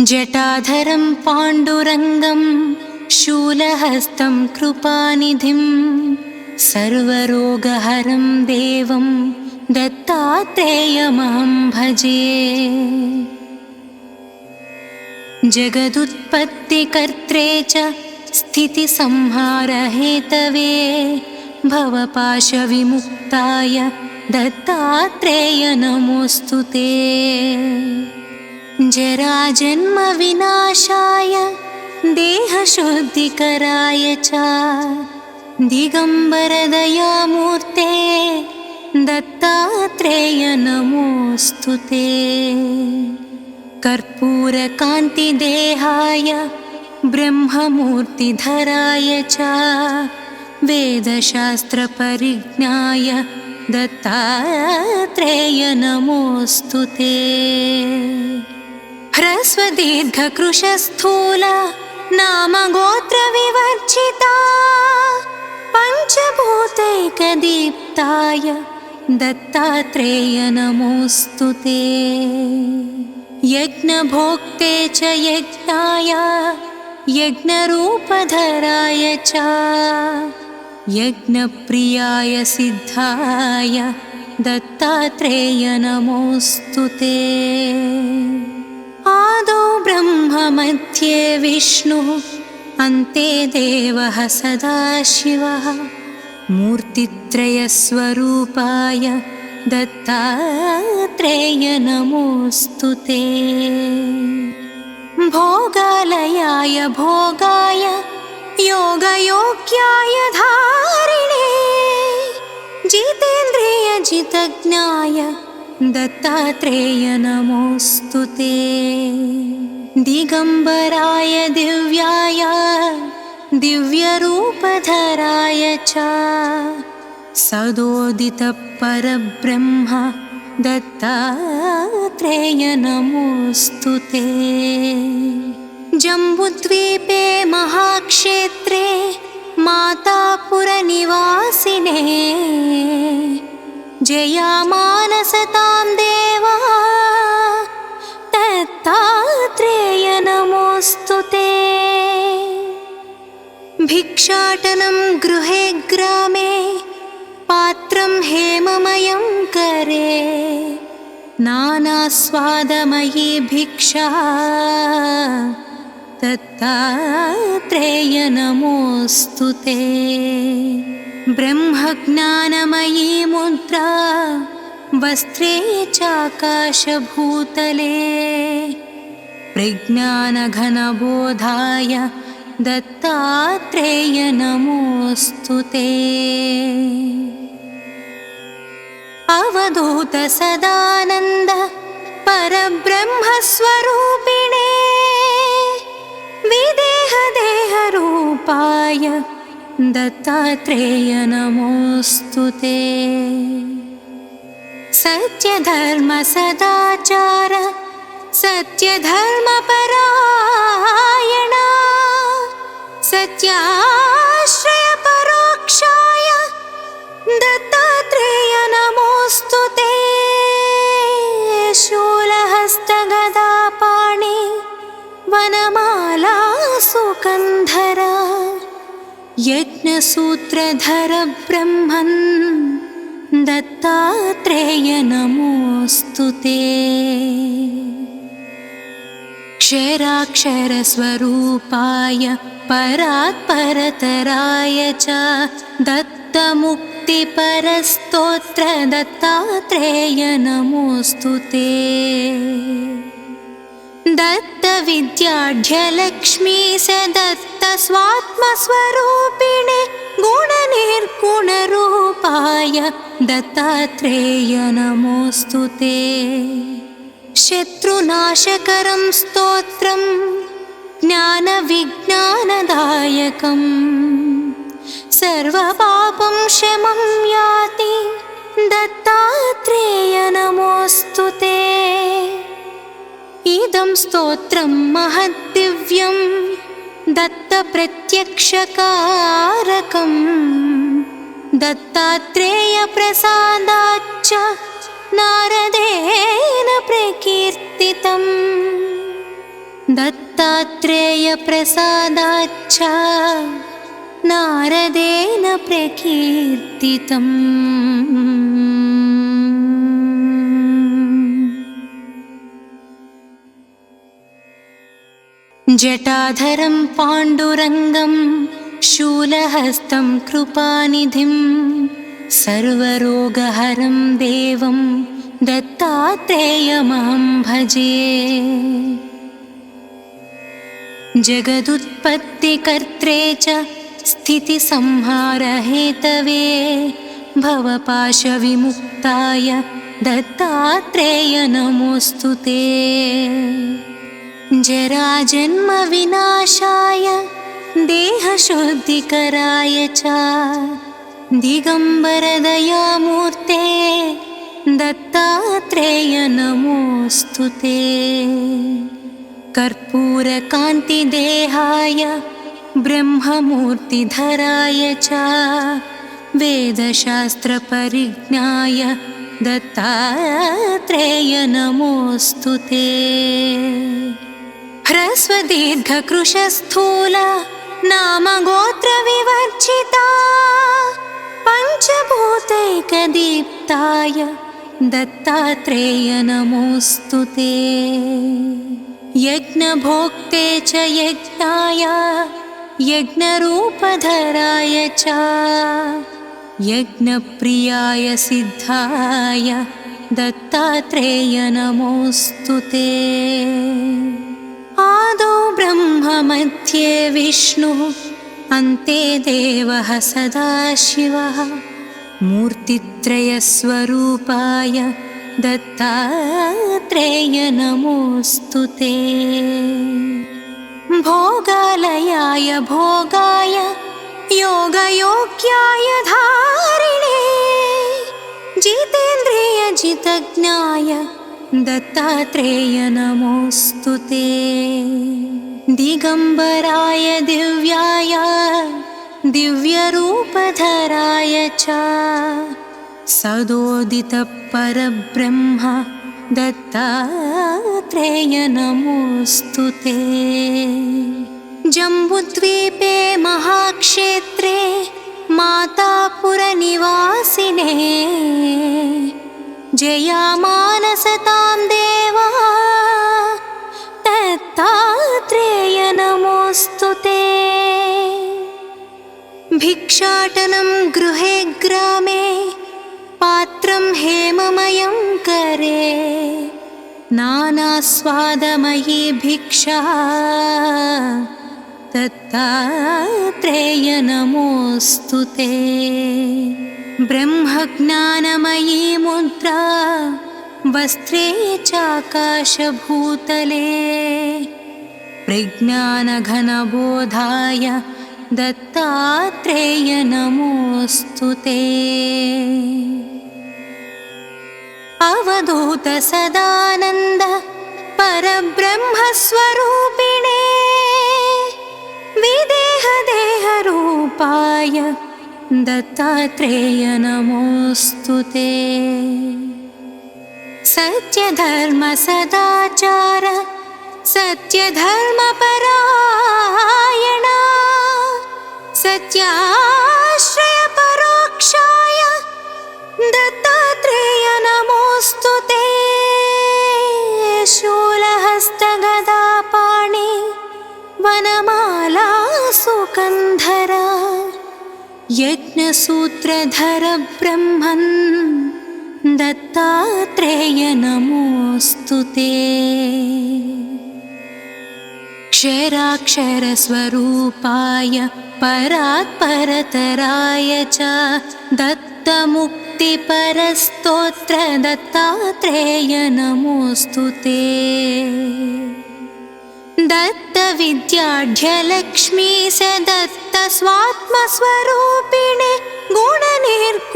जटाधरं पाण्डुरङ्गं शूलहस्तं कृपानिधिं सर्वरोगहरं देवं दत्तात्रेयमहं भजे। जगदुत्पत्तिकर्त्रे च स्थितिसंहारहेतवे भवपाशविमुक्ताय दत्तात्रेय नमोऽस्तु ते। जराजन्मविनाशाय देहशुद्धिकराय च दिगम्बरदयामूर्ते दत्तात्रेय नमोऽस्तु ते। कर्पूरकान्तिदेहाय ब्रह्ममूर्तिधराय च वेदशास्त्रपरिज्ञाय दत्तात्रेय नमोऽस्तु ते। ह्रस्वदीर्घकृशस्थूल नामगोत्रविवर्जिता पञ्चभूतैकदीप्ताय दत्तात्रेय नमोऽस्तु ते। यज्ञभोक्ते च यज्ञाय यज्ञरूपधराय च यज्ञप्रियाय सिद्धाय दत्तात्रेय नमोऽस्तु ते। आदौ ब्रह्म मध्ये विष्णुः अन्ते देवः सदाशिवः मूर्तित्रयस्वरूपाय दत्तात्रेय नमोऽस्तु ते। भोगालयाय भोगाय योगयोग्याय धारिणे जितेन्द्रियजितज्ञाय दत्तात्रेय नमोऽस्तु ते। दिगम्बराय दिव्याय दिव्यरूपधराय च सदोदितपरब्रह्म दत्तात्रेय नमोऽस्तु ते। जम्बुद्वीपे महाक्षेत्रे मातापुरनिवासिने जयामानसतां देवा दत्तात्रेय नमोऽस्तु ते। भिक्षाटनं गृहे ग्रामे पात्रं हेममयं करे नानास्वादमयी भिक्षा दत्तात्रेय नमोऽस्तु ते। ब्रह्मज्ञानमयी मुद्रा वस्त्रे चाकाशभूतले प्रज्ञानघनबोधाय दत्तात्रेय नमोऽस्तु ते। अवधूत सदानन्द परब्रह्मस्वरूपिणे विदेहदेहरूपाय दत्तात्रेय नमोऽस्तु ते। सत्यधर्मसदाचार सत्यधर्मपरायणा सत्याश्रयपरोक्षाय दत्तात्रेय नमोऽस्तु ते। शूलहस्तगदापाणि वनमाला सुकन्धरा यज्ञसूत्रधर ब्रह्मन् दत्तात्रेय नमोऽस्तु ते। क्षराक्षरस्वरूपाय परात्परतराय च दत्तमुक्तिपरस्तोत्र दत्तात्रेय नमोऽस्तु ते। दत्तविद्याढ्यलक्ष्मी स दत्तस्वात्मस्वरूपिणे गुणनिर्गुणरूपाय दत्तात्रेय नमोऽस्तु ते। शत्रुनाशकरं स्तोत्रं ज्ञानविज्ञानदायकं सर्वपापं शमं याति दत्तात्रेय नमोऽस्तु ते। इदं स्तोत्रं महद्दिव्यं दत्तप्रत्यक्षकारकं दत्तात्रेयप्रसादाच्च नारदेन प्रकीर्तितम्। दत्तात्रेयप्रसादाच्च नारदेन प्रकीर्तितम्। जटाधरं पाण्डुरङ्गं शूलहस्तं कृपानिधिं सर्वरोगहरं देवं दत्तात्रेयमहं भजे। जगदुत्पत्तिकर्त्रे च स्थितिसंहारहेतवे भवपाशविमुक्ताय दत्तात्रेय नमोऽस्तु ते। जराजन्मविनाशाय देहशुद्धिकराय च दिगम्बरदयामूर्ते दत्तात्रेय नमोऽस्तु ते। कर्पूरकान्तिदेहाय ब्रह्ममूर्तिधराय च वेदशास्त्रपरिज्ञाय दत्तात्रेय नमोऽस्तु ते। ह्रस्वदीर्घकृशस्थूल नामगोत्रविवर्जिता पञ्चभूतैकदीप्ताय दत्तात्रेय नमोऽस्तु ते। यज्ञभोक्ते च यज्ञाय यज्ञरूपधराय च यज्ञप्रियाय सिद्धाय दत्तात्रेय नमोऽस्तु ते। आदौ ब्रह्म मध्ये विष्णुः अन्ते देवः सदाशिवः मूर्तित्रयस्वरूपाय दत्तात्रेय नमोऽस्तु ते। भोगालयाय भोगाय योगयोग्याय धारिणे जितेन्द्रियजितज्ञाय दत्तात्रेय नमोऽस्तु ते। दिगम्बराय दिव्याय दिव्यरूपधराय च सदोदितपरब्रह्म दत्तात्रेय नमोऽस्तु ते। जम्बुद्वीपे महाक्षेत्रे मातापुरनिवासिने जयामानसतां देवा दत्तात्रेय नमोऽस्तु ते। भिक्षाटनं गृहे ग्रामे पात्रं हेममयं करे नानास्वादमयी भिक्षा दत्तात्रेय नमोऽस्तु ते। ब्रह्मज्ञानमयी मुद्रा वस्त्रे चाकाशभूतले प्रज्ञानघनबोधाय दत्तात्रेय नमोऽस्तु ते। अवधूत सदानन्द परब्रह्मस्वरूपिणे विदेहदेहरूपाय दत्तात्रेय नमोऽस्तु ते। सत्यधर्मसदाचार सत्यधर्मपरायणा सत्याश्रयपरोक्षाय दत्तात्रेय नमोऽस्तु ते। शूलहस्तगदापाणि वनमाला सुकन्धरा यज्ञसूत्रधर ब्रह्मन् दत्तात्रेय नमोऽस्तु ते। क्षराक्षरस्वरूपाय परात्परतराय च दत्तमुक्तिपरस्तोत्र दत्तात्रेय नमोऽस्तु ते। दत्तविद्याढ्यलक्ष्मी स दत्तस्वात्मस्वरूपिणे गुणनिर्गुणरूपाय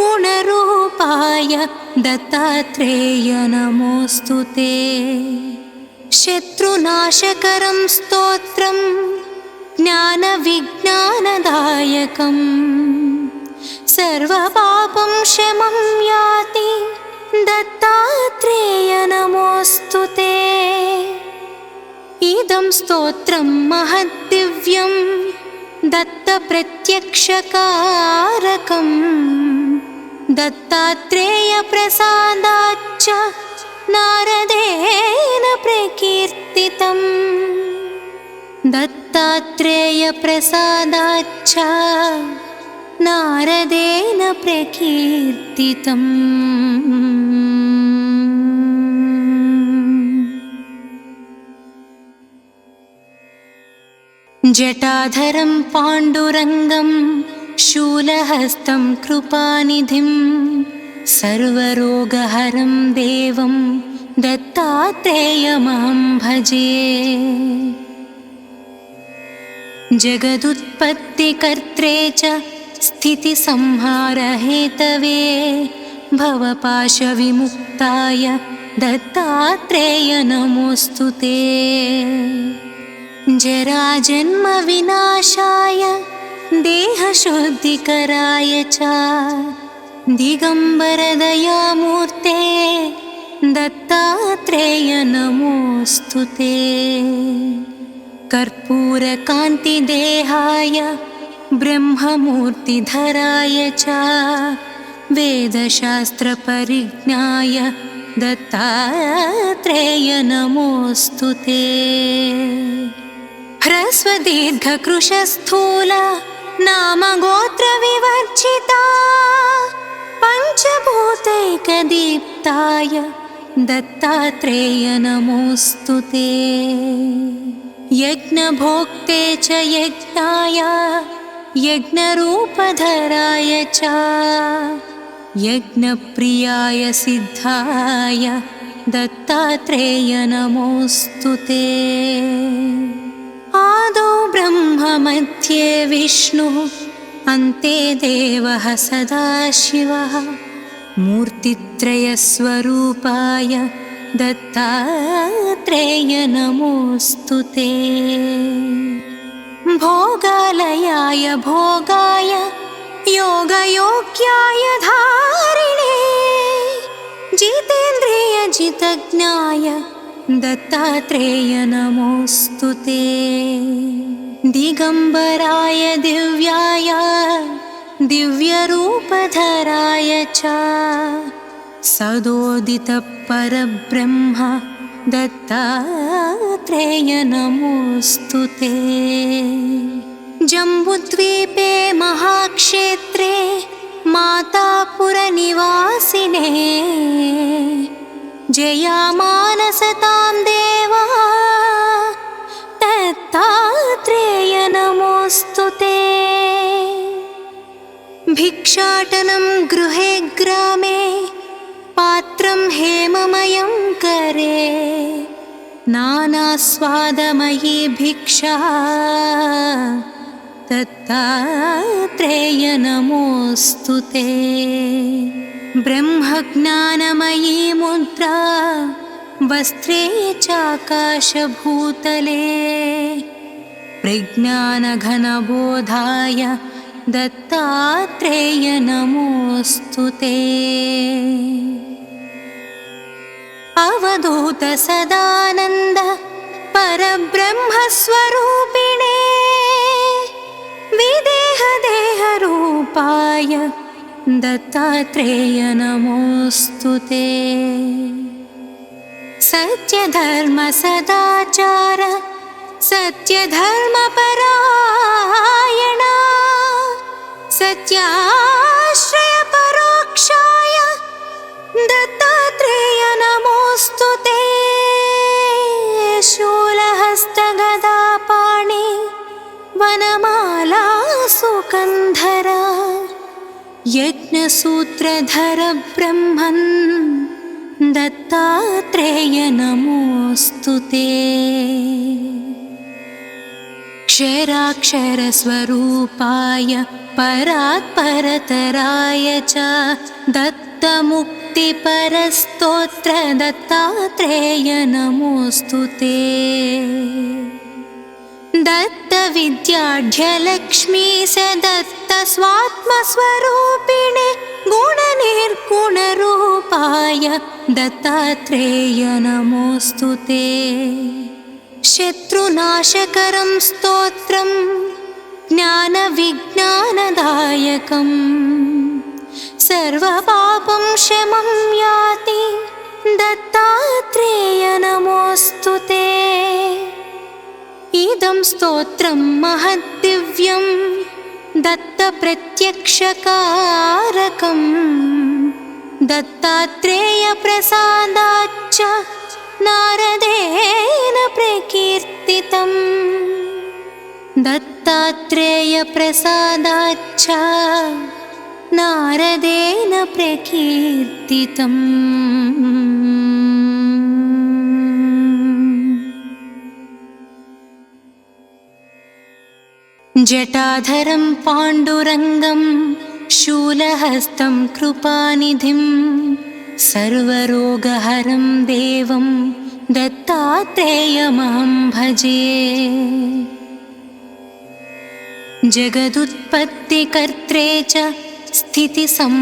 दत्तात्रेय नमोऽस्तु ते। शत्रुनाशकरं स्तोत्रं ज्ञानविज्ञानदायकं सर्वपापं शमं याति दत्तात्रेय नमोऽस्तु ते। इदं स्तोत्रं महद्दिव्यं दत्तप्रत्यक्षकारकम् दत्तात्रेयप्रसादाच्च नारदेन प्रकीर्तितम् दत्तात्रेयप्रसादाच्च नारदेन प्रकीर्तितम्। जटाधरं पाण्डुरङ्गं शूलहस्तं कृपानिधिं सर्वरोगहरं देवं दत्तात्रेयमहं भजे। जगदुत्पत्तिकर्त्रे च स्थितिसंहारहेतवे भवपाशविमुक्ताय दत्तात्रेय नमोऽस्तु ते। जराजन्मविनाशाय देहशुद्धिकराय च दिगम्बरदयामूर्ते दत्तात्रेय नमोऽस्तु ते। कर्पूरकान्तिदेहाय ब्रह्ममूर्तिधराय च वेदशास्त्रपरिज्ञाय दत्तात्रेय नमोऽस्तु ते। ह्रस्वदीर्घकृशस्थूल नामगोत्रविवर्जिता पञ्चभूतैकदीप्ताय दत्तात्रेय नमोऽस्तु ते। यज्ञभोक्ते च यज्ञाय यज्ञरूपधराय च यज्ञप्रियाय सिद्धाय दत्तात्रेय नमोऽस्तु ते। आदौ ब्रह्म मध्ये विष्णुः अन्ते देवः सदाशिवः मूर्तित्रयस्वरूपाय दत्तात्रेय नमोऽस्तु ते। भोगालयाय भोगाय योगयोग्याय धारिणे जितेन्द्रियजितज्ञाय दत्तात्रेय नमोऽस्तु ते। दिगम्बराय दिव्याय दिव्यरूपधराय च सदोदितपरब्रह्म दत्तात्रेय नमोऽस्तु ते। जम्बुद्वीपे महाक्षेत्रे मातापुरनिवासिने जयामानसतां देवा दत्तात्रेय नमोऽस्तु ते। भिक्षाटनं गृहे ग्रामे पात्रं हेममयं करे नानास्वादमयी भिक्षा दत्तात्रेय नमोऽस्तु ते। ब्रह्मज्ञानमयी मुद्रा वस्त्रे चाकाशभूतले प्रज्ञानघनबोधाय दत्तात्रेय नमोऽस्तु ते। अवधूत सदानन्द परब्रह्मस्वरूपिणे विदेहदेहरूपाय दत्तात्रेय नमोऽस्तु ते। सत्यधर्मसदाचार सत्यधर्मपरायणा सत्याश्रयपरोक्षाय दत्तात्रेय नमोऽस्तु ते। शूलहस्तगदापाणि वनमाला सुकन्धर यज्ञसूत्रधर ब्रह्मन् दत्तात्रेय नमोऽस्तु ते। क्षराक्षरस्वरूपाय परात्परतराय च दत्तमुक्तिपरस्तोत्र दत्तात्रेय नमोऽस्तु ते। दत्तविद्याढ्यलक्ष्मी स दत्तस्वात्मस्वरूपिणे गुणनिर्गुणरूपाय दत्तात्रेय नमोऽस्तु ते। शत्रुनाशकरं स्तोत्रं ज्ञानविज्ञानदायकं सर्वपापं शमं याति दत्तात्रेय नमोऽस्तु ते। इदं स्तोत्रं महद्दिव्यं दत्तप्रत्यक्षकारकं दत्तात्रेयप्रसादाच्च नारदेन प्रकीर्तितम्। दत्तात्रेयप्रसादाच्च नारदेन प्रकीर्तितम्। जटाधरं पाण्डुरङ्गं शूलहस्तं कृपानिधिं सर्वरोगहरं देवं दत्तात्रेयमहं भजे। जगदुत्पत्तिकर्त्रे च स्थितिसंहारहेतवे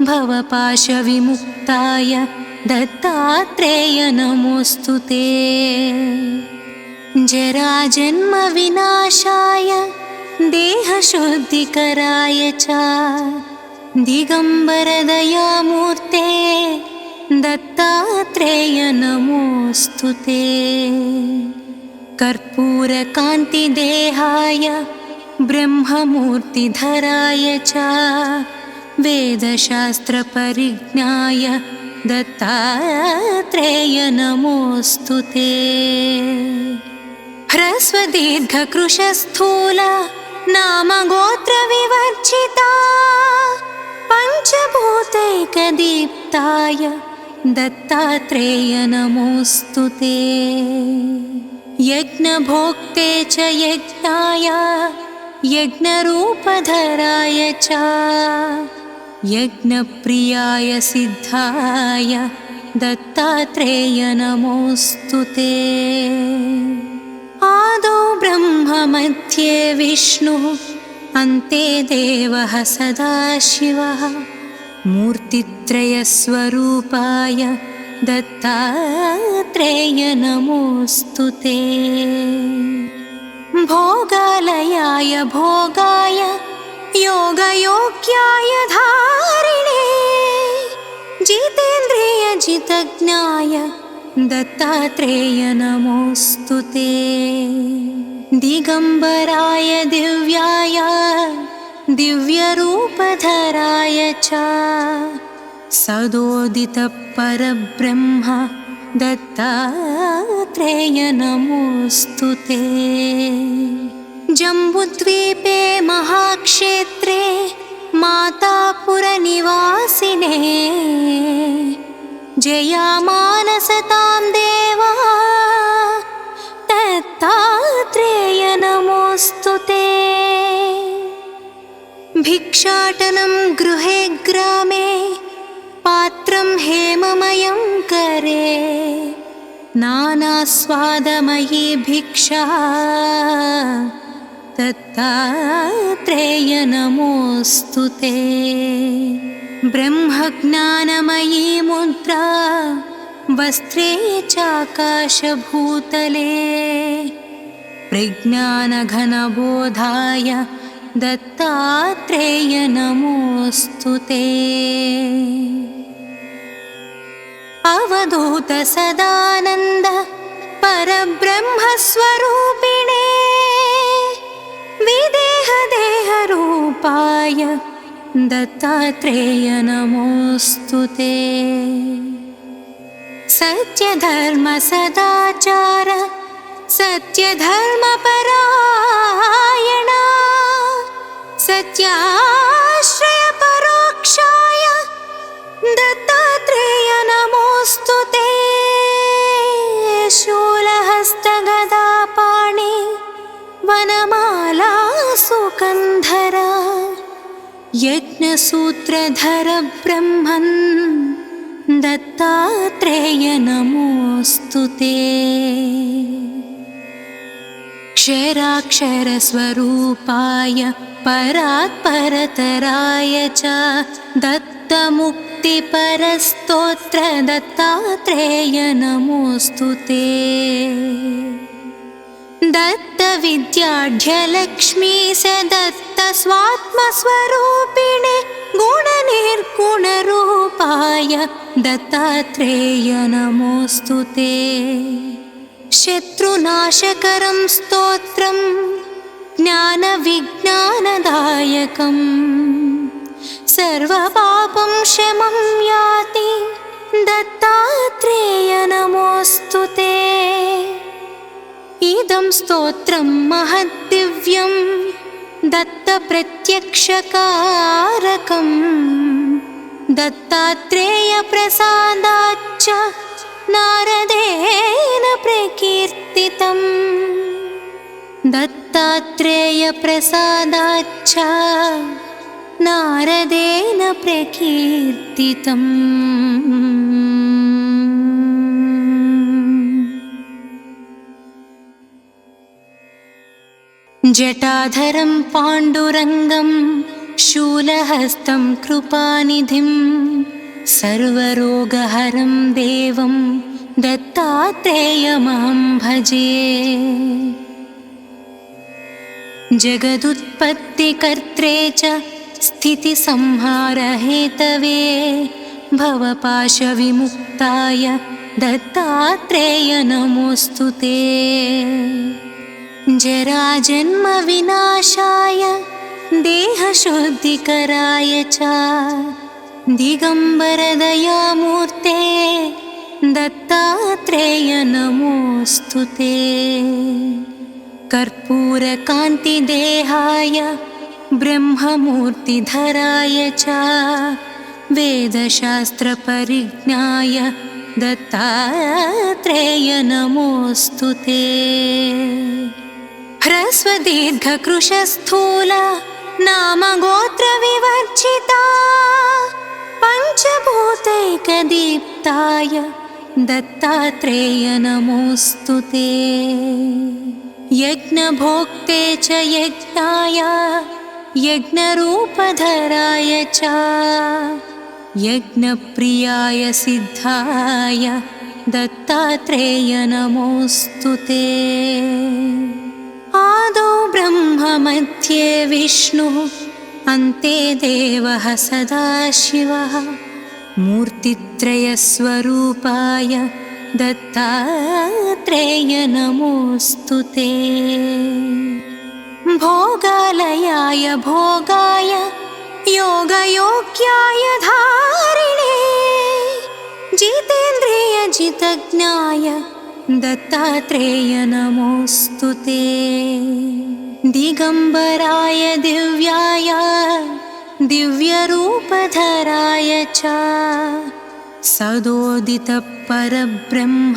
भवपाशविमुक्ताय दत्तात्रेय नमोऽस्तु ते। जराजन्मविनाशाय देहशुद्धिकराय च दिगम्बरदयामूर्ते दत्तात्रेय नमोऽस्तु ते। कर्पूरकान्तिदेहाय ब्रह्ममूर्तिधराय च वेदशास्त्रपरिज्ञाय दत्तात्रेय नमोऽस्तु ते। ह्रस्वदीर्घकृशस्थूल नामगोत्रविवर्जिता पञ्चभूतैकदीप्ताय दत्तात्रेय नमोऽस्तु ते। यज्ञभोक्ते च यज्ञाय यज्ञरूपधराय च यज्ञप्रियाय सिद्धाय दत्तात्रेय नमोऽस्तु ते। आदौ ब्रह्म मध्ये विष्णुः अन्ते देवः सदाशिवः मूर्तित्रयस्वरूपाय दत्तात्रेय नमोऽस्तु ते। भोगालयाय भोगाय योगयोग्याय धारिणे जितेन्द्रियजितज्ञाय दत्तात्रेय नमोऽस्तु ते। दिगम्बराय दिव्याय दिव्यरूपधराय च सदोदितपरब्रह्म दत्तात्रेय नमोऽस्तु ते। जम्बुद्वीपे महाक्षेत्रे मातापुरनिवासिने जयामानसतां देवा दत्तात्रेय नमोऽस्तु ते। भिक्षाटनं गृहे ग्रामे पात्रं हेममयं करे नानास्वादमयी भिक्षा दत्तात्रेय नमोऽस्तु ते। ब्रह्मज्ञानमयी मुद्रा वस्त्रे चाकाशभूतले प्रज्ञानघनबोधाय दत्तात्रेय नमोऽस्तु ते। अवधूत सदानन्द परब्रह्मस्वरूपिणे विदेहदेहरूपाय दत्तात्रेय नमोऽस्तु ते। सत्यधर्मसदाचार सत्यधर्मपरायणा सत्याश्रयपरोक्षाय दत्तात्रेय नमोऽस्तु ते। शूलहस्तगदापाणि वनमाला सुकन्धरा यज्ञसूत्रधर ब्रह्मन् दत्तात्रेय नमोऽस्तु ते। क्षराक्षरस्वरूपाय परात्परतराय च दत्तमुक्ताय भक्तिपरस्तोत्र दत्तात्रेय नमोऽस्तु ते। दत्तविद्याढ्यलक्ष्मी स दत्त स्वात्मस्वरूपिणे गुणनिर्गुणरूपाय दत्तात्रेय नमोऽस्तु ते। शत्रुनाशकरं स्तोत्रं ज्ञानविज्ञानदायकम् सर्वपापं शमं याति दत्तात्रेय नमोऽस्तु ते। इदं स्तोत्रं महद्दिव्यं दत्तप्रत्यक्षकारकं दत्तात्रेयप्रसादाच्च नारदेन प्रकीर्तितम्। दत्तात्रेयप्रसादाच्च नारदेन प्रकीर्तितम्। जटाधरं पाण्डुरङ्गं शूलहस्तं कृपानिधिं सर्वरोगहरं देवं दत्तात्रेयमहं भजे। जगदुत्पत्तिकर्त्रे च स्थितिसंहारहेतवे भवपाशविमुक्ताय दत्तात्रेय नमोऽस्तु ते। जराजन्मविनाशाय देहशुद्धिकराय च दिगम्बरदयामूर्ते दत्तात्रेय नमोऽस्तु ते। कर्पूरकान्तिदेहाय ब्रह्ममूर्तिधराय च वेदशास्त्रपरिज्ञाय दत्तात्रेय नमोऽस्तु ते। ह्रस्वदीर्घकृशस्थूल नामगोत्रविवर्जिता पञ्चभूतैकदीप्ताय दत्तात्रेय नमोऽस्तु ते। यज्ञभोक्ते च यज्ञाय यज्ञरूपधराय च यज्ञप्रियाय सिद्धाय दत्तात्रेय नमोऽस्तु ते। आदौ ब्रह्म मध्ये विष्णुः अन्ते देवः सदाशिवः मूर्तित्रयस्वरूपाय दत्तात्रेय नमोऽस्तु ते। भोगालयाय भोगाय योगयोग्याय धारिणे जितेन्द्रियजितज्ञाय दत्तात्रेय नमोऽस्तु ते। दिगम्बराय दिव्याय दिव्यरूपधराय च सदोदितपरब्रह्म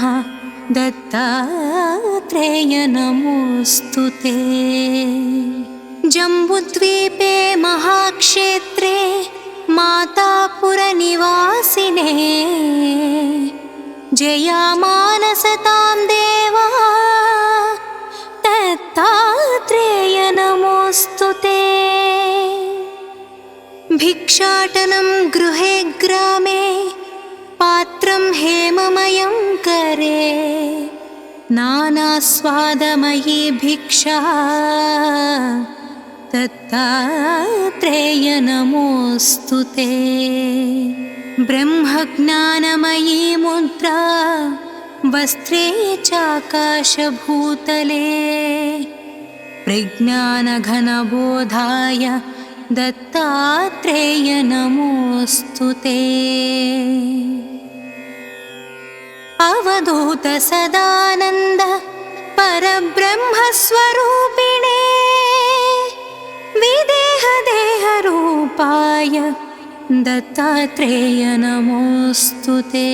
दत्तात्रेय नमोऽस्तु ते। जम्बुद्वीपे महाक्षेत्रे मातापुरनिवासिने जयामानसतां देवा दत्तात्रेय नमोऽस्तु ते। भिक्षाटनं गृहे ग्रामे पात्रं हेममयं करे नानास्वादमयी भिक्षा दत्तात्रेय नमोऽस्तु ते। ब्रह्मज्ञानमयी मुद्रा वस्त्रे चाकाशभूतले प्रज्ञानघनबोधाय दत्तात्रेय नमोऽस्तु ते। अवधूत सदानन्द परब्रह्मस्वरूपिणे विदेहदेहरूपाय दत्तात्रेय नमोऽस्तु ते।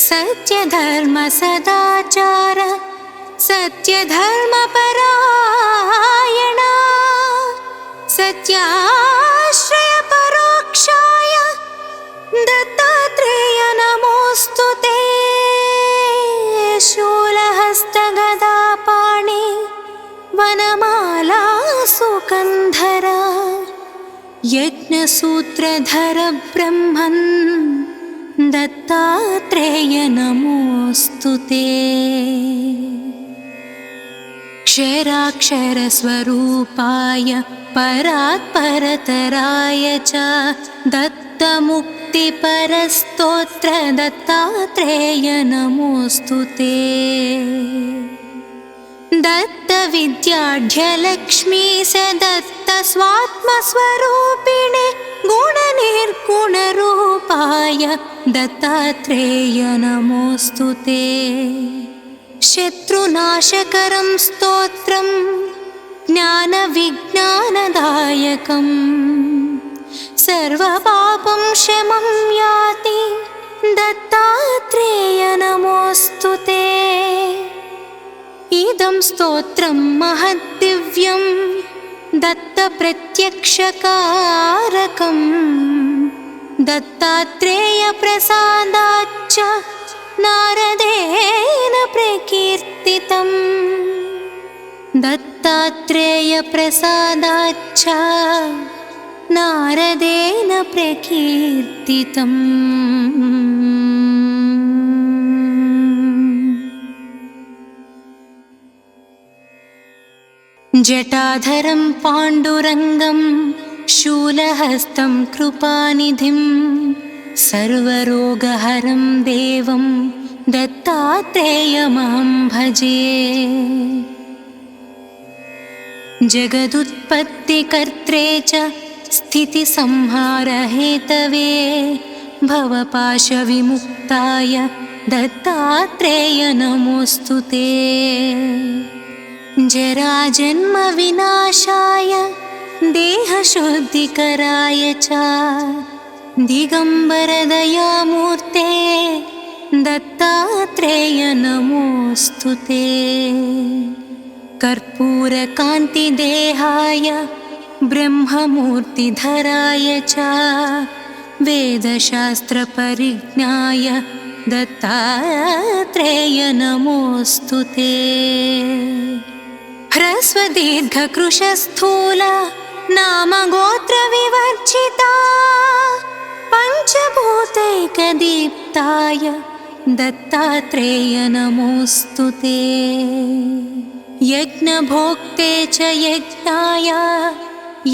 सत्यधर्मसदाचार सत्यधर्मपरायणा सत्याश्रयपरोक्षाय दत्तात्रेय नमोऽस्तु ते। शूलहस्तगदापाणि वनमाला सुकन्धरा यज्ञ यज्ञसूत्रधर ब्रह्मन् दत्तात्रेय नमोऽस्तु ते। क्षराक्षरस्वरूपाय परात्परतराय च दत्तमुक्तिपरस्तोत्र दत्तात्रेय नमोऽस्तु ते। दत्तविद्याढ्यलक्ष्मी स दत्तस्वात्मस्वरूपिणे गुणनिर्गुणरूपाय दत्तात्रेय नमोऽस्तु ते। शत्रुनाशकरं स्तोत्रं ज्ञानविज्ञानदायकं सर्वपापं शमं याति दत्तात्रेय नमोऽस्तु ते। इदं स्तोत्रं महद्दिव्यं दत्तप्रत्यक्षकारकं दत्तात्रेयप्रसादाच्च नारदेन प्रकीर्तितं। दत्तात्रेयप्रसादाच्च नारदेन प्रकीर्तितम्। जटाधरं पाण्डुरङ्गं शूलहस्तं कृपानिधिं सर्वरोगहरं देवं दत्तात्रेयमहं भजे। जगदुत्पत्तिकर्त्रे च स्थितिसंहारहेतवे भवपाशविमुक्ताय दत्तात्रेय नमोऽस्तु ते। जराजन्मविनाशाय देहशुद्धिकराय च दिगम्बरदयामूर्ते दत्तात्रेय नमोऽस्तु ते। कर्पूरकान्तिदेहाय ब्रह्ममूर्तिधराय च वेदशास्त्रपरिज्ञाय दत्तात्रेय नमोऽस्तु ते। ह्रस्वदीर्घकृशस्थूल नामगोत्रविवर्जिता पञ्चभूतैकदीप्ताय दत्तात्रेय नमोऽस्तु ते। यज्ञभोक्ते च यज्ञाय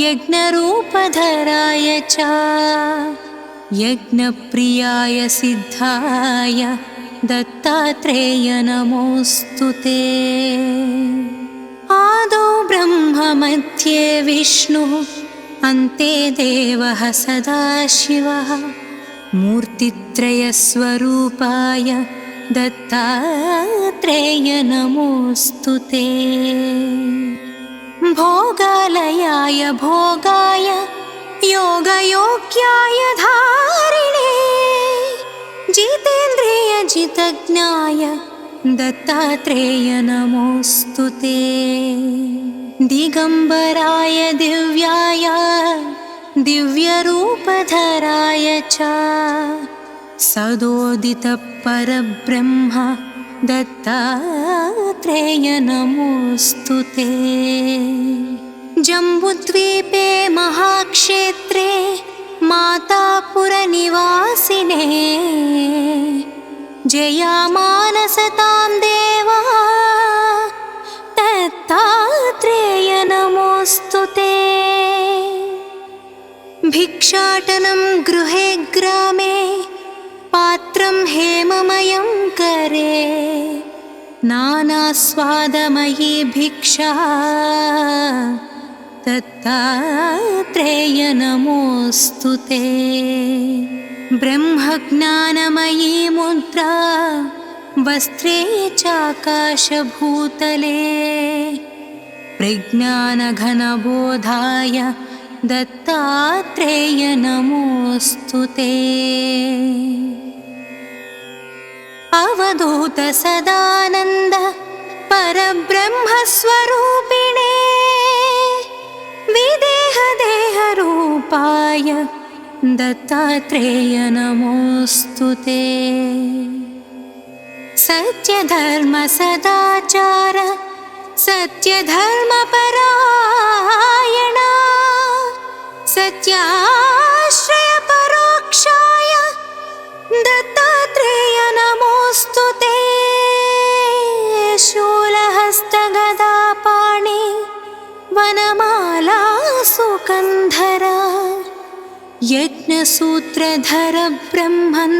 यज्ञरूपधराय च यज्ञप्रियाय सिद्धाय दत्तात्रेय नमोऽस्तु ते। आदौ ब्रह्म मध्ये विष्णुः अन्ते देवः सदाशिवः मूर्तित्रयस्वरूपाय दत्तात्रेय नमोऽस्तु ते। भोगालयाय भोगाय योगयोग्याय धारिणे जितेन्द्रियजितज्ञाय दत्तात्रेय नमोऽस्तु ते। दिगम्बराय दिव्याय दिव्यरूपधराय च सदोदितपरब्रह्म दत्तात्रेय नमोऽस्तु ते। जम्बुद्वीपे महाक्षेत्रे मातापुरनिवासिने जयामानसतां देवा दत्तात्रेय नमोऽस्तु ते। भिक्षाटनं गृहे ग्रामे पात्रं हेममयं करे नानास्वादमयी भिक्षा दत्तात्रेय नमोऽस्तु ते। ब्रह्मज्ञानमयी मुद्रा वस्त्रे चाकाशभूतले प्रज्ञानघनबोधाय दत्तात्रेय नमोऽस्तु ते। अवधूत सदानन्द परब्रह्मस्वरूपिणे विदेहदेहरूपाय दत्तात्रेय नमोऽस्तु ते। सत्यधर्मसदाचार सत्यधर्मपरायणा सत्याश्रय परोक्षाय दत्तात्रेय नमोऽस्तु ते। शूलहस्तगदापाणि वनमाला सुकन्धरा यज्ञसूत्रधर ब्रह्मन्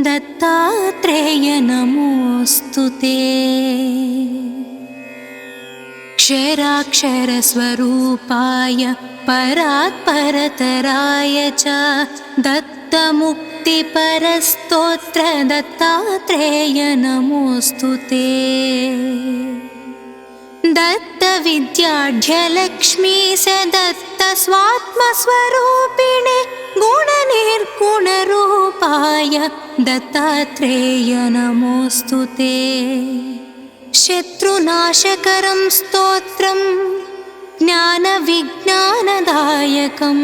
दत्तात्रेय नमोऽस्तु ते। क्षराक्षरस्वरूपाय परात्परतराय च दत्तमुक्तिपरस्तोत्र दत्तात्रेय नमोऽस्तु ते। दत्तविद्याढ्यलक्ष्मी स दत्तस्वात्मस्वरूपिणे गुणनिर्गुणरूपाय दत्तात्रेय नमोऽस्तु ते। शत्रुनाशकरं स्तोत्रं ज्ञानविज्ञानदायकं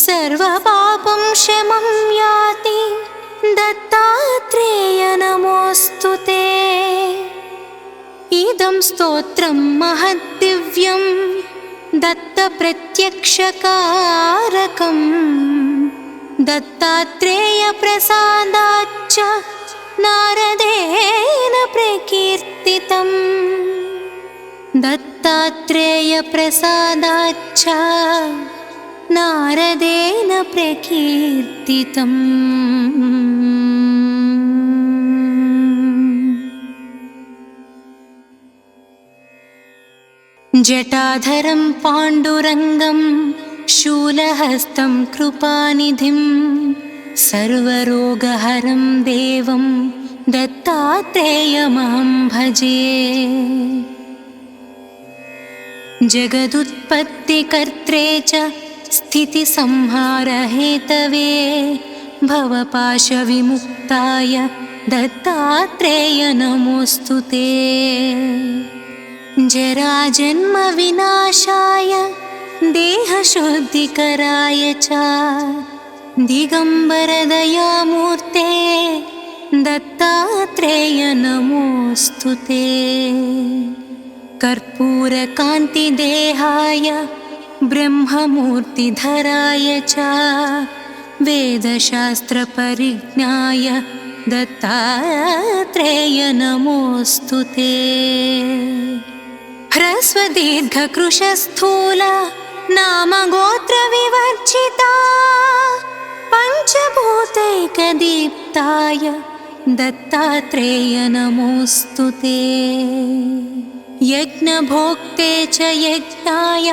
सर्वपापं शमं याति दत्तात्रेय नमोऽस्तु ते। इदं स्तोत्रं महद्दिव्यं दत्तप्रत्यक्षकारकं दत्तात्रेयप्रसादाच्च नारदेन प्रकीर्तितं। दत्तात्रेयप्रसादाच्च नारदेन प्रकीर्तितम्। जटाधरं पाण्डुरङ्गं शूलहस्तं कृपानिधिं सर्वरोगहरं देवं दत्तात्रेयमहं भजे। जगदुत्पत्तिकर्त्रे च स्थितिसंहारहेतवे भवपाशविमुक्ताय दत्तात्रेय नमोऽस्तु ते। जराजन्मविनाशाय देहशुद्धिकराय च दिगम्बरदयामूर्ते दत्तात्रेय नमोऽस्तु ते। कर्पूरकान्तिदेहाय ब्रह्ममूर्तिधराय च वेदशास्त्रपरिज्ञाय दत्तात्रेय नमोऽस्तु ते। ह्रस्वदीर्घकृशस्थूल नामगोत्रविवर्जिता पञ्चभूतैकदीप्ताय दत्तात्रेय नमोऽस्तु ते। यज्ञभोक्ते च यज्ञाय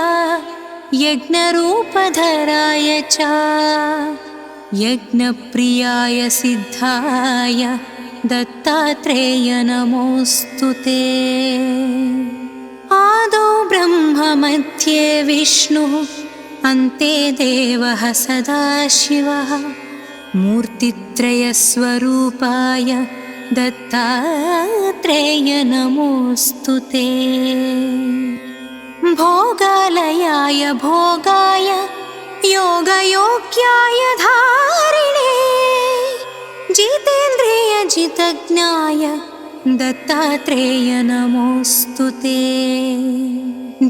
यज्ञरूपधराय च यज्ञप्रियाय सिद्धाय दत्तात्रेय नमोऽस्तु ते। आदौ ब्रह्म मध्ये विष्णुः अन्ते देवः सदाशिवः मूर्तित्रयस्वरूपाय दत्तात्रेय नमोऽस्तु ते। भोगालयाय भोगाय योगयोग्याय धारिणे जितेन्द्रियजितज्ञाय दत्तात्रेय नमोऽस्तु ते।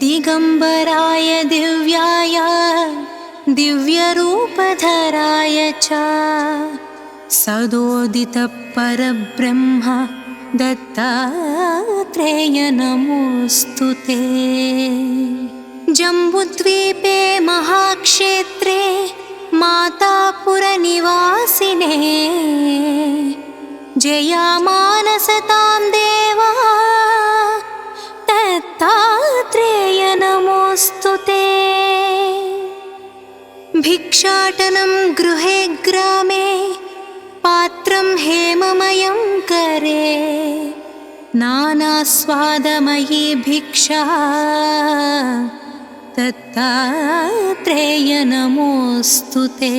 दिगम्बराय दिव्याय दिव्यरूपधराय च सदोदितपरब्रह्म दत्तात्रेय नमोऽस्तु ते। जम्बुद्वीपे महाक्षेत्रे मातापुरनिवासिने जयामानसतां देवा दत्तात्रेय नमोऽस्तु ते। भिक्षाटनं गृहे ग्रामे पात्रं हेममयं करे नानास्वादमयी भिक्षा दत्तात्रेय नमोऽस्तु ते।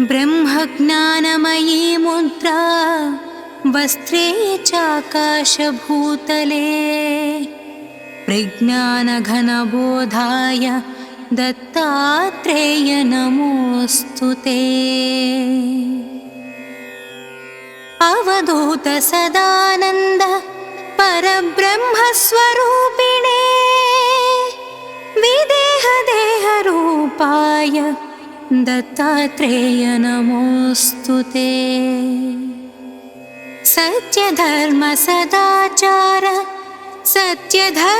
ब्रह्मज्ञानमयी मुद्रा वस्त्रे चाकाशभूतले प्रज्ञानघनबोधाय दत्तात्रेय नमोऽस्तु ते। अवधूत सदानन्द परब्रह्मस्वरूपिणे विदेह स्वरूपाय दत्तात्रेय नमोऽस्तु ते। सत्यधर्म सदाचार सत्यधर्मपरायणा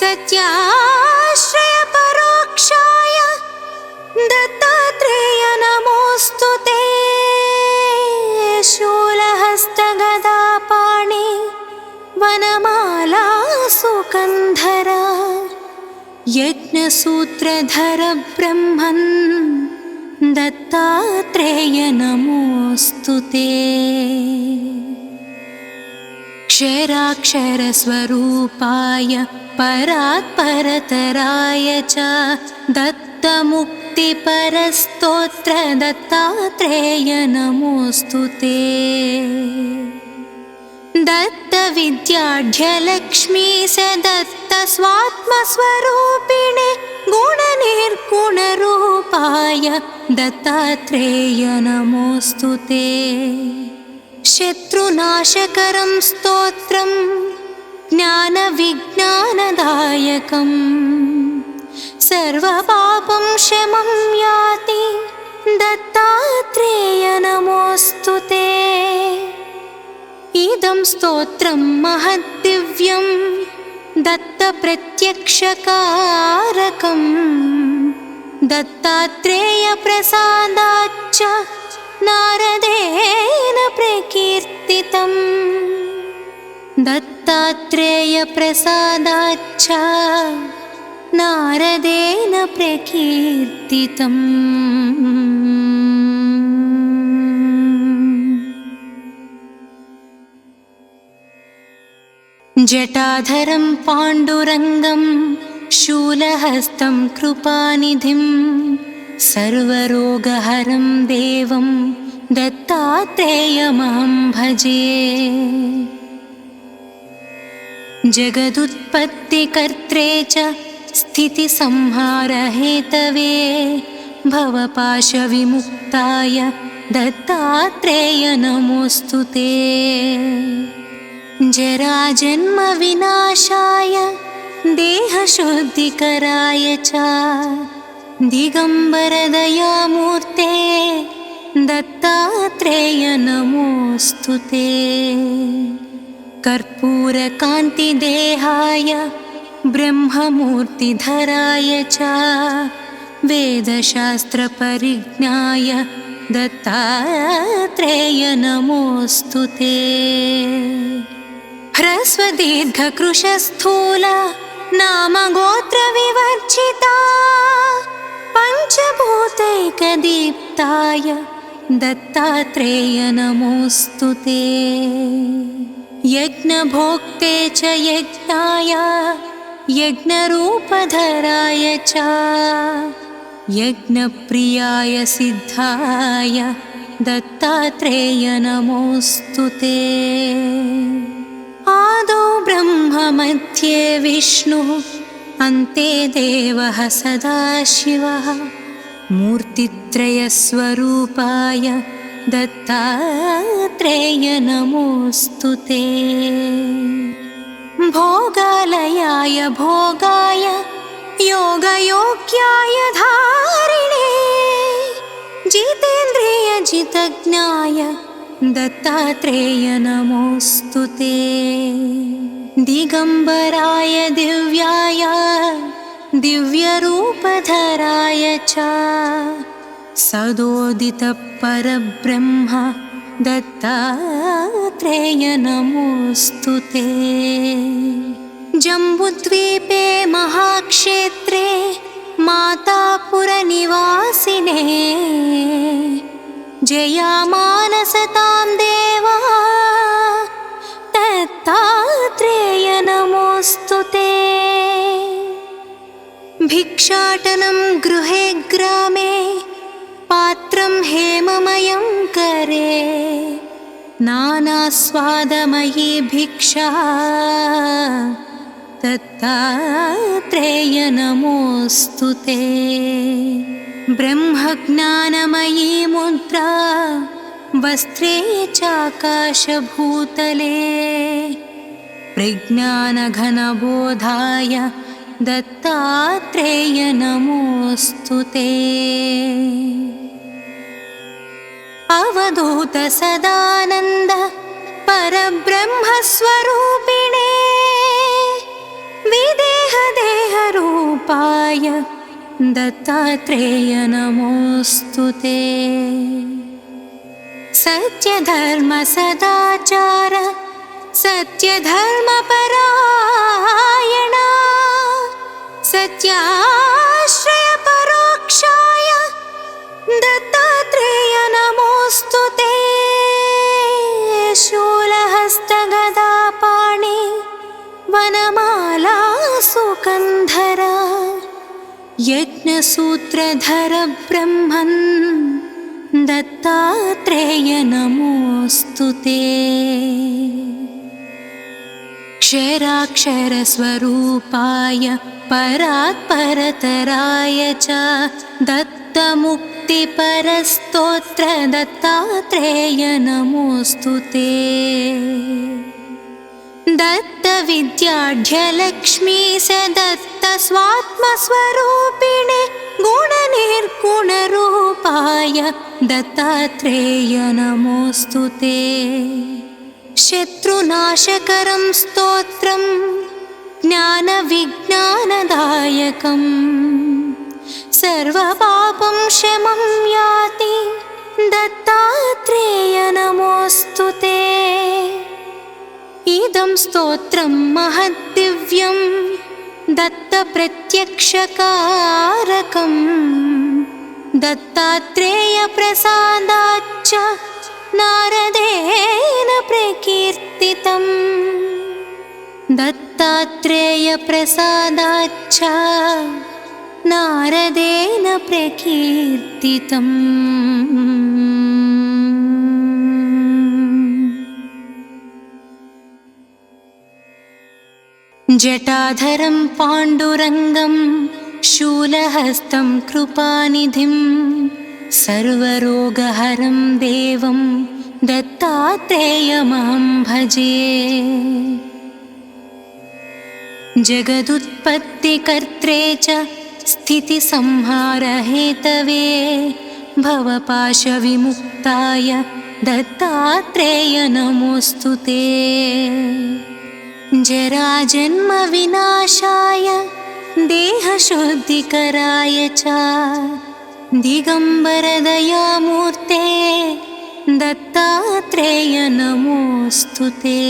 सत्याश्रय परोक्षाय दत्तात्रेय नमोऽस्तु ते। शूलहस्तगदापाणि वनमाला सुकन्धरा यज्ञसूत्रधर ब्रह्मन् दत्तात्रेय नमोऽस्तु ते। क्षराक्षरस्वरूपाय परात्परतराय च दत्तमुक्तिपरस्तोत्र दत्तात्रेय नमोऽस्तु ते। दत्तविद्याढ्यलक्ष्मी स दत्तस्वात्मस्वरूपिणे गुणनिर्गुणरूपाय दत्तात्रेय नमोऽस्तु ते। शत्रुनाशकरं स्तोत्रं ज्ञानविज्ञानदायकं सर्वपापं शमं याति दत्तात्रेय नमोऽस्तु ते। इदं स्तोत्रं महद्दिव्यं दत्तप्रत्यक्षकारकं दत्तात्रेयप्रसादाच्च नारदेन प्रकीर्तितम्। दत्तात्रेयप्रसादाच्च नारदेन प्रकीर्तितम्। जटाधरं पाण्डुरङ्गं शूलहस्तं कृपानिधिं सर्वरोगहरं देवं दत्तात्रेयमहं भजे। जगदुत्पत्तिकर्त्रे च स्थितिसंहारहेतवे भवपाशविमुक्ताय दत्तात्रेय नमोऽस्तु ते। जराजन्मविनाशाय देहशुद्धिकराय च दिगम्बरदयामूर्ते दत्तात्रेय नमोऽस्तु ते। कर्पूरकान्तिदेहाय ब्रह्ममूर्तिधराय च वेदशास्त्रपरिज्ञाय दत्तात्रेय नमोऽस्तु ते। ह्रस्वदीर्घकृशस्थूला नामगोत्रविवर्जिता पञ्चभूतैकदीप्ताय दत्तात्रेय नमोऽस्तु ते। यज्ञभोक्ते च यज्ञाय यज्ञरूपधराय च यज्ञप्रियाय सिद्धाय दत्तात्रेय नमोऽस्तु ते। आदौ ब्रह्म मध्ये विष्णुः अन्ते देवः सदाशिवः मूर्तित्रयस्वरूपाय दत्तात्रेय नमोऽस्तु ते। भोगालयाय भोगाय योगयोग्याय धारिणे जितेन्द्रियजितज्ञाय दत्तात्रेय नमोऽस्तु ते। दिगम्बराय दिव्याय दिव्यरूपधराय च सदोदितपरब्रह्म दत्तात्रेय नमोऽस्तु ते। जम्बुद्वीपे महाक्षेत्रे मातापुरनिवासिने जयामानसतां देवा दत्तात्रेय नमोऽस्तु ते। भिक्षाटनं गृहे ग्रामे पात्रं हेममयं करे नानास्वादमयी भिक्षा दत्तात्रेय नमोऽस्तु ते। ब्रह्मज्ञानमयी मुद्रा वस्त्रे चाकाशभूतले प्रज्ञानघनबोधाय दत्तात्रेय नमोऽस्तु ते। अवधूत सदानन्द परब्रह्मस्वरूपिणे विदेहदेहरूपाय दत्तात्रेय नमोऽस्तु ते। सत्यधर्म सदाचार सत्यधर्मपरायणा सत्याश्रय परोक्षाय दत्तात्रेय नमोऽस्तु ते। शूलहस्तगदापाणि वनमाला सुकन्धर यज्ञसूत्रधर ब्रह्मन् दत्तात्रेय नमोऽस्तु ते। क्षराक्षरस्वरूपाय परात्परतराय च दत्तमुक्तिपरस्तोत्र दत्तात्रेय नमोऽस्तु ते। दत्तविद्याढ्यलक्ष्मी स दत्तस्वात्मस्वरूपिणे गुणनिर्गुणरूपाय दत्तात्रेय नमोऽस्तु ते। शत्रुनाशकरं स्तोत्रं ज्ञानविज्ञानदायकं सर्वपापं शमं याति दत्तात्रेय नमोऽस्तु ते। इदं स्तोत्रं महद्दिव्यं दत्तप्रत्यक्षकारकं दत्तात्रेयप्रसादाच्च नारदेन प्रकीर्तितम्। दत्तात्रेयप्रसादाच्च नारदेन प्रकीर्तितम्। जटाधरं पाण्डुरङ्गं शूलहस्तं कृपानिधिं सर्वरोगहरं देवं दत्तात्रेयमहं भजे। जगदुत्पत्तिकर्त्रे च स्थितिसंहारहेतवे भवपाशविमुक्ताय दत्तात्रेय नमोऽस्तु ते। जराजन्मविनाशाय देहशुद्धिकराय च दिगम्बरदयामूर्ते दत्तात्रेय नमोऽस्तु ते।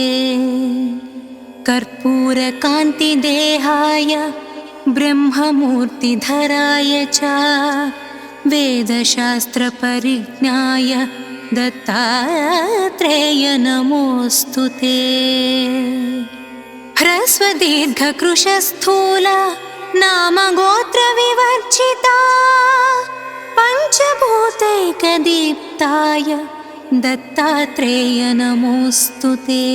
कर्पूरकान्तिदेहाय ब्रह्ममूर्तिधराय च वेदशास्त्रपरिज्ञाय दत्तात्रेय नमोऽस्तु ते। ह्रस्वदीर्घकृशस्थूल नामगोत्रविवर्जिता पञ्चभूतैकदीप्ताय दत्तात्रेय नमोऽस्तु ते।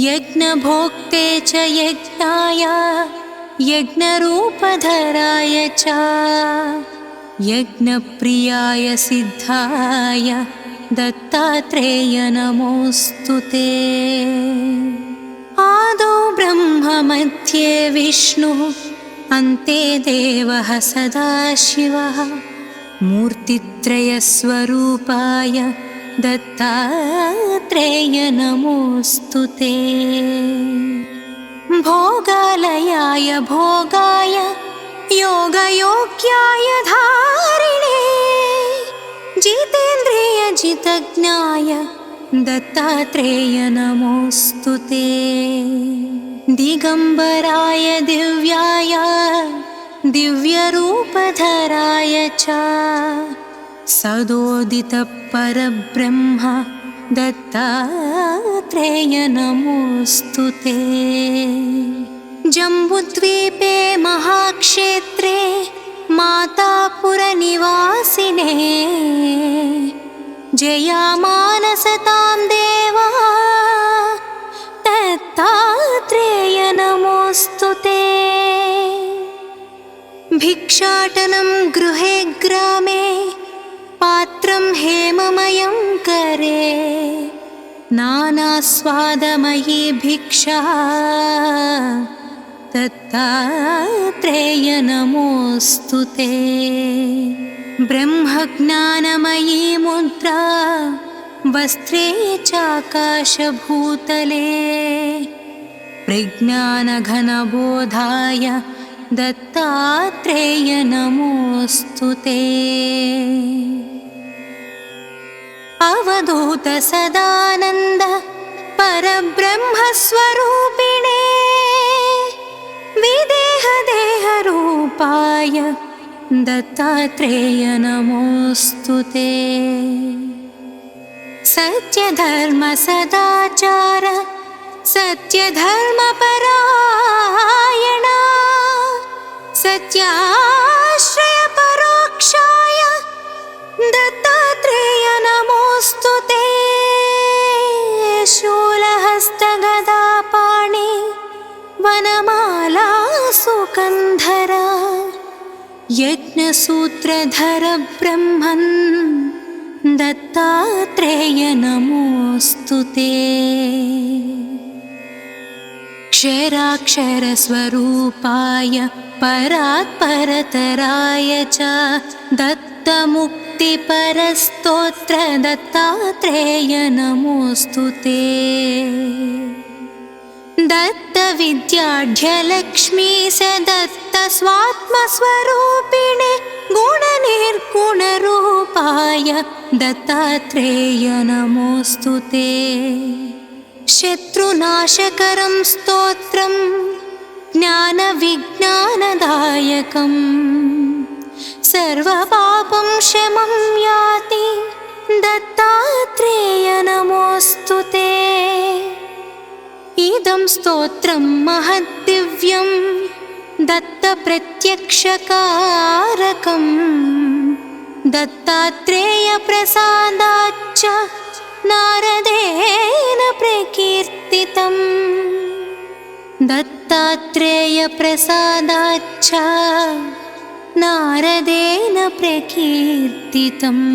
यज्ञभोक्ते च यज्ञाय यज्ञरूपधराय च यज्ञप्रियाय सिद्धाय दत्तात्रेय नमोऽस्तु ते। आदौ ब्रह्म मध्ये विष्णुः अन्ते देवः सदाशिवः मूर्तित्रयस्वरूपाय दत्तात्रेय नमोऽस्तु ते। भोगालयाय भोगाय योगयोग्याय धारिणे जितेन्द्रियजितज्ञाय दत्तात्रेय नमोऽस्तु ते। दिगम्बराय दिव्याय दिव्यरूपधराय च सदोदितपरब्रह्म दत्तात्रेय नमोऽस्तु ते। जम्बुद्वीपे महाक्षेत्रे मातापुरनिवासिने जयामानसतां देवा दत्तात्रेय नमोऽस्तु ते। भिक्षाटनं गृहे ग्रामे पात्रं हेममयं करे नानास्वादमयी भिक्षा दत्तात्रेय नमोऽस्तु ते। ब्रह्मज्ञानमयी मुद्रा वस्त्रे चाकाशभूतले प्रज्ञानघनबोधाय दत्तात्रेय नमोऽस्तु ते। अवधूत सदानन्द परब्रह्मस्वरूपिणे विदेहदेहरूपाय दत्तात्रेय नमोऽस्तु ते। सत्यधर्मसदाचार सत्यधर्मपरायणा सत्याश्रयपरोक्षाय दत्तात्रेय नमोऽस्तु ते। शूलहस्तगदापाणि वनमाला सुकन्धरा यज्ञसूत्रधर ब्रह्मन् दत्तात्रेय नमोऽस्तु ते। क्षराक्षरस्वरूपाय परात्परतराय च दत्तमुक्तिपरस्तोत्र दत्तात्रेय नमोऽस्तु ते। दत्तविद्याढ्यलक्ष्मी स दत्तस्वात्मस्वरूपिणे गुणनिर्गुणरूपाय दत्तात्रेय नमोऽस्तु ते। शत्रुनाशकरं स्तोत्रं ज्ञानविज्ञानदायकं सर्वपापं शमं याति दत्तात्रेय नमोऽस्तु ते। इदं स्तोत्रं महद्दिव्यं दत्तप्रत्यक्षकारकं दत्तात्रेयप्रसादाच्च नारदेन प्रकीर्तितम्। दत्तात्रेयप्रसादाच्च नारदेन प्रकीर्तितम्।